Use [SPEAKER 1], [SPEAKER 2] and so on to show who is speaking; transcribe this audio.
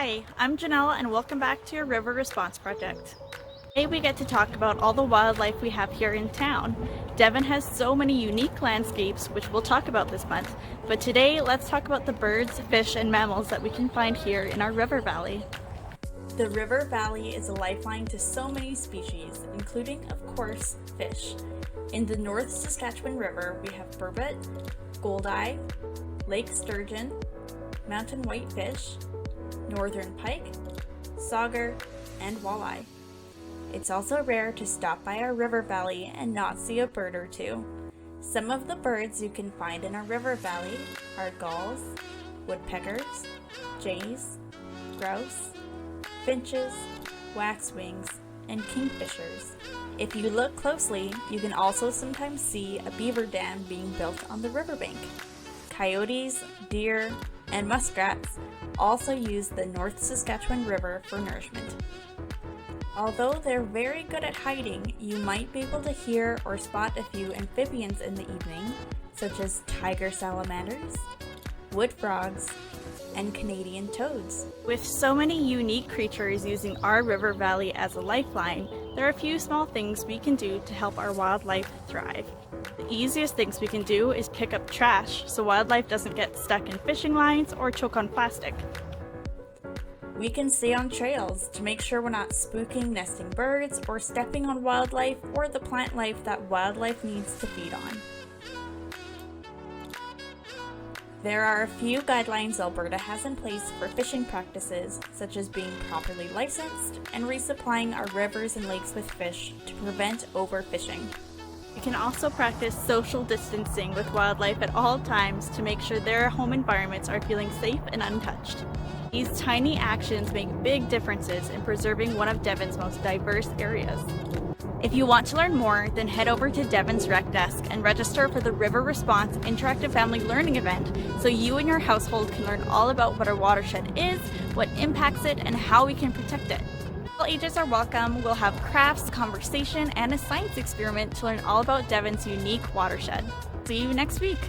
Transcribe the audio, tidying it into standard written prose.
[SPEAKER 1] Hi, I'm Janelle and welcome back to your River Response Project. Today we get to talk about all the wildlife we have here in town. Devon has so many unique landscapes, which we'll talk about this month, but today let's talk about the birds, fish, and mammals that we can find here in our river valley. The river valley is a lifeline to so many species, including, of course, fish. In the North Saskatchewan River, we have burbot, goldeye, lake sturgeon, mountain whitefish, northern pike, sauger, and walleye. It's also rare to stop by our river valley and not see a bird or two. Some of the birds you can find in our river valley are gulls, woodpeckers, jays, grouse, finches, waxwings, and kingfishers. If you look closely, you can also sometimes see a beaver dam being built on the riverbank. Coyotes, deer, and muskrats also use the North Saskatchewan River for nourishment. Although they're very good at hiding, you might be able to hear or spot a few amphibians in the evening, such as tiger salamanders, wood frogs, and Canadian toads. With so many unique creatures using our river valley as a lifeline, there are a few small things we can do to help our wildlife thrive. The easiest things we can do is pick up trash so wildlife doesn't get stuck in fishing lines or choke on plastic. We can stay on trails to make sure we're not spooking nesting birds or stepping on wildlife or the plant life that wildlife needs to feed on. There are a few guidelines Alberta has in place for fishing practices, such as being properly licensed and resupplying our rivers and lakes with fish to prevent overfishing. We can also practice social distancing with wildlife at all times to make sure their home environments are feeling safe and untouched. These tiny actions make big differences in preserving one of Devon's most diverse areas. If you want to learn more, then head over to Devon's Rec Desk and register for the River Response Interactive Family Learning event so you and your household can learn all about what our watershed is, what impacts it, and how we can protect it. All ages are welcome. We'll have crafts, conversation, and a science experiment to learn all about Devon's unique watershed. See you next week!